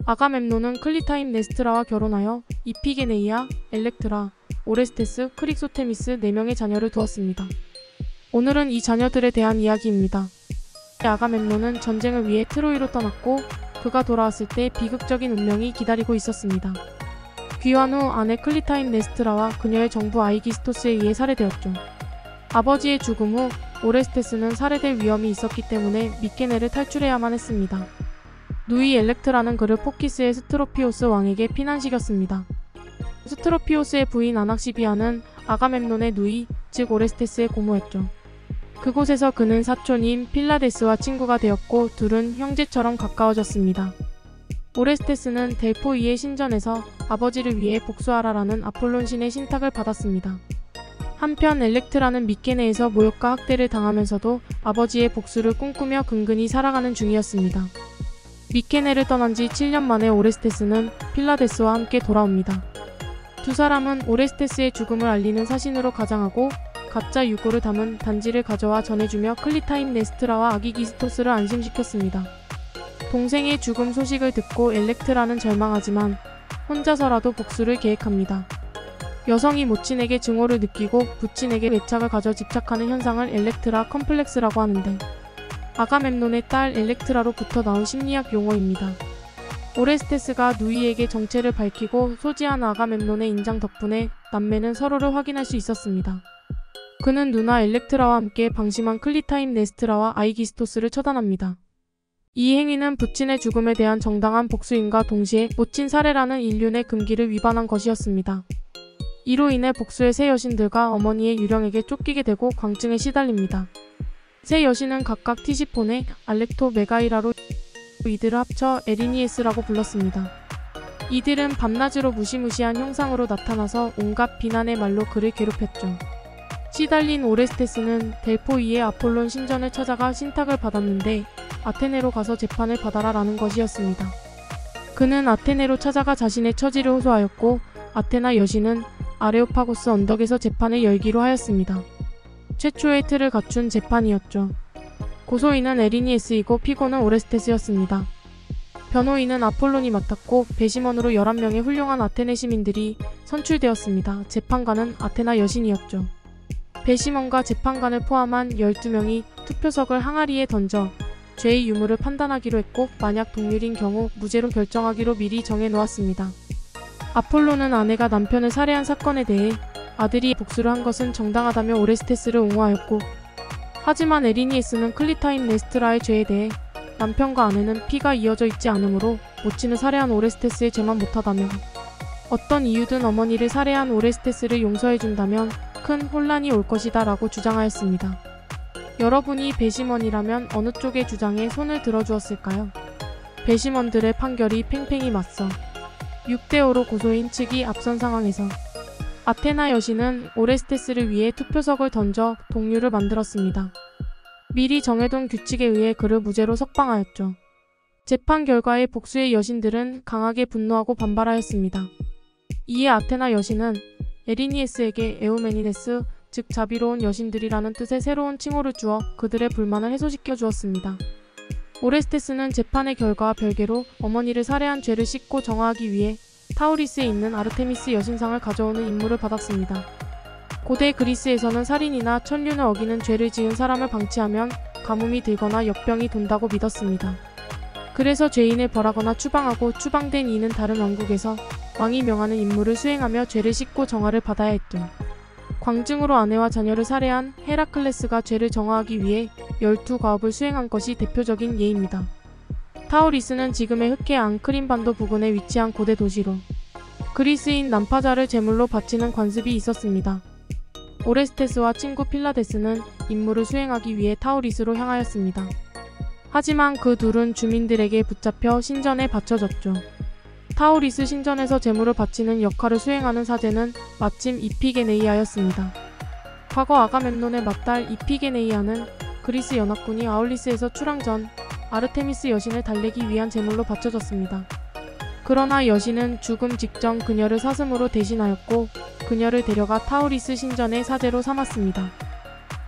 아가멤논은 클리타임네스트라와 결혼하여 이피게네이아, 엘렉트라, 오레스테스, 크릭소테미스 4명의 자녀를 두었습니다. 오늘은 이 자녀들에 대한 이야기입니다. 아가멤논은 전쟁을 위해 트로이로 떠났고 그가 돌아왔을 때 비극적인 운명이 기다리고 있었습니다. 귀환 후 아내 클리타임네스트라와 그녀의 정부 아이기스토스에 의해 살해되었죠. 아버지의 죽음 후 오레스테스는 살해될 위험이 있었기 때문에 미케네를 탈출해야만 했습니다. 누이 엘렉트라는 그를 포키스의 스트로피오스 왕에게 피난시켰습니다. 스트로피오스의 부인 아낙시비아는 아가멤논의 누이, 즉 오레스테스의 고모였죠. 그곳에서 그는 사촌인 필라데스와 친구가 되었고 둘은 형제처럼 가까워졌습니다. 오레스테스는 델포이의 신전에서 아버지를 위해 복수하라라는 아폴론 신의 신탁을 받았습니다. 한편 엘렉트라는 미케네에서 모욕과 학대를 당하면서도 아버지의 복수를 꿈꾸며 근근히 살아가는 중이었습니다. 미케네를 떠난 지 7년 만에 오레스테스는 필라데스와 함께 돌아옵니다. 두 사람은 오레스테스의 죽음을 알리는 사신으로 가장하고 가짜 유고를 담은 단지를 가져와 전해주며 클리타임네스트라와 아기기스토스를 안심시켰습니다. 동생의 죽음 소식을 듣고 엘렉트라는 절망하지만 혼자서라도 복수를 계획합니다. 여성이 모친에게 증오를 느끼고 부친에게 애착을 가져 집착하는 현상을 엘렉트라 컴플렉스라고 하는데 아가멤논의 딸 엘렉트라로부터 나온 심리학 용어입니다. 오레스테스가 누이에게 정체를 밝히고 소지한 아가멤논의 인장 덕분에 남매는 서로를 확인할 수 있었습니다. 그는 누나 엘렉트라와 함께 방심한 클리타임네스트라와 아이기스토스를 처단합니다. 이 행위는 부친의 죽음에 대한 정당한 복수임과 동시에 모친 살해라는 인륜의 금기를 위반한 것이었습니다. 이로 인해 복수의 세 여신들과 어머니의 유령에게 쫓기게 되고 광증에 시달립니다. 세 여신은 각각 티시포네, 알렉토, 메가이라로 이들을 합쳐 에리니에스라고 불렀습니다. 이들은 밤낮으로 무시무시한 형상으로 나타나서 온갖 비난의 말로 그를 괴롭혔죠. 시달린 오레스테스는 델포이의 아폴론 신전을 찾아가 신탁을 받았는데 아테네로 가서 재판을 받아라 라는 것이었습니다. 그는 아테네로 찾아가 자신의 처지를 호소하였고 아테나 여신은 아레오파고스 언덕에서 재판을 열기로 하였습니다. 최초의 틀을 갖춘 재판이었죠. 고소인은 에리니에스이고 피고는 오레스테스였습니다. 변호인은 아폴론이 맡았고 배심원으로 11명의 훌륭한 아테네 시민들이 선출되었습니다. 재판관은 아테나 여신이었죠. 배심원과 재판관을 포함한 12명이 투표석을 항아리에 던져 죄의 유무를 판단하기로 했고 만약 동률인 경우 무죄로 결정하기로 미리 정해놓았습니다. 아폴론은 아내가 남편을 살해한 사건에 대해 아들이 복수를 한 것은 정당하다며 오레스테스를 옹호하였고 하지만 에리니에스는 클리타임네스트라의 죄에 대해 남편과 아내는 피가 이어져 있지 않으므로 모친을 살해한 오레스테스의 죄만 못하다며 어떤 이유든 어머니를 살해한 오레스테스를 용서해준다면 큰 혼란이 올 것이다 라고 주장하였습니다. 여러분이 배심원이라면 어느 쪽의 주장에 손을 들어주었을까요? 배심원들의 판결이 팽팽히 맞서 6대5로 고소인 측이 앞선 상황에서 아테나 여신은 오레스테스를 위해 투표석을 던져 동률을 만들었습니다. 미리 정해둔 규칙에 의해 그를 무죄로 석방하였죠. 재판 결과에 복수의 여신들은 강하게 분노하고 반발하였습니다. 이에 아테나 여신은 에리니에스에게 에우메니데스, 즉 자비로운 여신들이라는 뜻의 새로운 칭호를 주어 그들의 불만을 해소시켜 주었습니다. 오레스테스는 재판의 결과와 별개로 어머니를 살해한 죄를 씻고 정화하기 위해 타우리스에 있는 아르테미스 여신상을 가져오는 임무를 받았습니다. 고대 그리스에서는 살인이나 천륜을 어기는 죄를 지은 사람을 방치하면 가뭄이 들거나 역병이 돈다고 믿었습니다. 그래서 죄인을 벌하거나 추방하고 추방된 이는 다른 왕국에서 왕이 명하는 임무를 수행하며 죄를 씻고 정화를 받아야 했죠. 광증으로 아내와 자녀를 살해한 헤라클레스가 죄를 정화하기 위해 12과업을 수행한 것이 대표적인 예입니다. 타우리스는 지금의 흑해 앙크림 반도 부근에 위치한 고대 도시로 그리스인 난파자를 제물로 바치는 관습이 있었습니다. 오레스테스와 친구 필라데스는 임무를 수행하기 위해 타우리스로 향하였습니다. 하지만 그 둘은 주민들에게 붙잡혀 신전에 바쳐졌죠. 타우리스 신전에서 제물을 바치는 역할을 수행하는 사제는 마침 이피게네이아였습니다. 과거 아가멤논의 맏딸 이피게네이아는 그리스 연합군이 아울리스에서 출항 전 아르테미스 여신을 달래기 위한 제물로 바쳐졌습니다. 그러나 여신은 죽음 직전 그녀를 사슴으로 대신하였고 그녀를 데려가 타우리스 신전의 사제로 삼았습니다.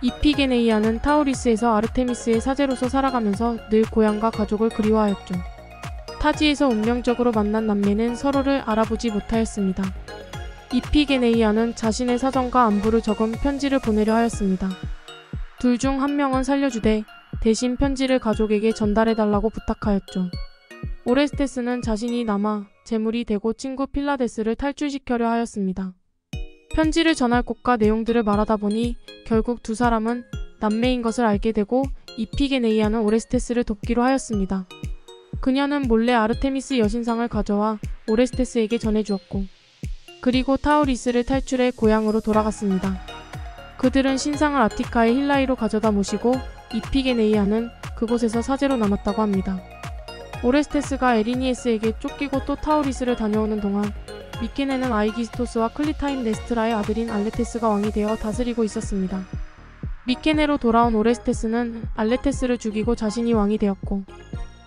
이피게네이아는 타우리스에서 아르테미스의 사제로서 살아가면서 늘 고향과 가족을 그리워하였죠. 타지에서 운명적으로 만난 남매는 서로를 알아보지 못하였습니다. 이피게네이아는 자신의 사정과 안부를 적은 편지를 보내려 하였습니다. 둘 중 한 명은 살려주되 대신 편지를 가족에게 전달해달라고 부탁하였죠. 오레스테스는 자신이 남아 제물이 되고 친구 필라데스를 탈출시켜려 하였습니다. 편지를 전할 곳과 내용들을 말하다 보니 결국 두 사람은 남매인 것을 알게 되고 이피게네이아는 오레스테스를 돕기로 하였습니다. 그녀는 몰래 아르테미스 여신상을 가져와 오레스테스에게 전해주었고 그리고 타우리스를 탈출해 고향으로 돌아갔습니다. 그들은 신상을 아티카의 힐라이로 가져다 모시고 이피게네이아는 그곳에서 사제로 남았다고 합니다. 오레스테스가 에리니에스에게 쫓기고 또 타우리스를 다녀오는 동안 미케네는 아이기스토스와 클리타임네스트라의 아들인 알레테스가 왕이 되어 다스리고 있었습니다. 미케네로 돌아온 오레스테스는 알레테스를 죽이고 자신이 왕이 되었고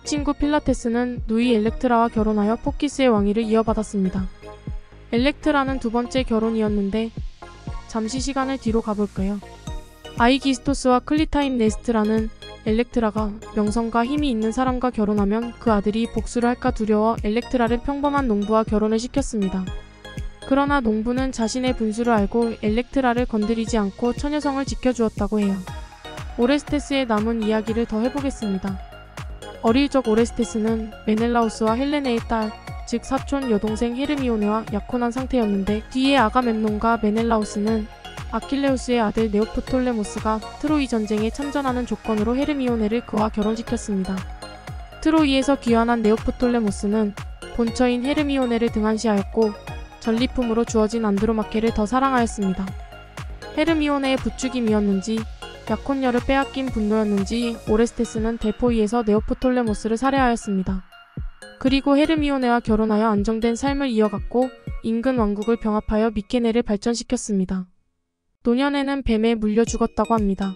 친구 필라테스는 누이 엘렉트라와 결혼하여 포키스의 왕위를 이어받았습니다. 엘렉트라는 두 번째 결혼이었는데 잠시 시간을 뒤로 가볼까요? 아이기스토스와 클리타임네스트라는 엘렉트라가 명성과 힘이 있는 사람과 결혼하면 그 아들이 복수를 할까 두려워 엘렉트라를 평범한 농부와 결혼을 시켰습니다. 그러나 농부는 자신의 분수를 알고 엘렉트라를 건드리지 않고 처녀성을 지켜주었다고 해요. 오레스테스의 남은 이야기를 더 해보겠습니다. 어릴 적 오레스테스는 메넬라우스와 헬레네의 딸, 즉 사촌 여동생 헤르미오네와 약혼한 상태였는데 뒤에 아가멤논과 메넬라우스는 아킬레우스의 아들 네오프톨레모스가 트로이 전쟁에 참전하는 조건으로 헤르미오네를 그와 결혼시켰습니다. 트로이에서 귀환한 네오프톨레모스는 본처인 헤르미오네를 등한시하였고 전리품으로 주어진 안드로마케를 더 사랑하였습니다. 헤르미오네의 부추김이었는지 약혼녀를 빼앗긴 분노였는지 오레스테스는 델포이에서 네오프톨레모스를 살해하였습니다. 그리고 헤르미오네와 결혼하여 안정된 삶을 이어갔고 인근 왕국을 병합하여 미케네를 발전시켰습니다. 노년에는 뱀에 물려 죽었다고 합니다.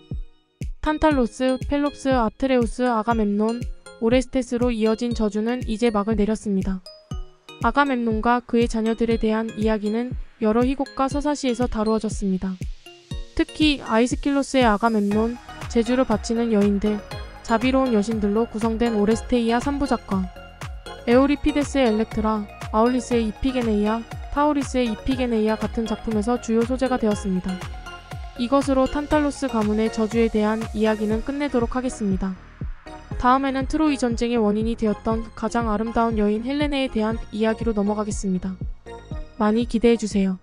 탄탈로스, 펠롭스, 아트레우스, 아가멤논, 오레스테스로 이어진 저주는 이제 막을 내렸습니다. 아가멤논과 그의 자녀들에 대한 이야기는 여러 희곡과 서사시에서 다루어졌습니다. 특히 아이스킬로스의 아가멤논, 제주를 바치는 여인들, 자비로운 여신들로 구성된 오레스테이아 3부작과 에오리피데스의 엘렉트라, 아울리스의 이피게네이아, 타우리스의 이피게네이아 같은 작품에서 주요 소재가 되었습니다. 이것으로 탄탈로스 가문의 저주에 대한 이야기는 끝내도록 하겠습니다. 다음에는 트로이 전쟁의 원인이 되었던 가장 아름다운 여인 헬레네에 대한 이야기로 넘어가겠습니다. 많이 기대해주세요.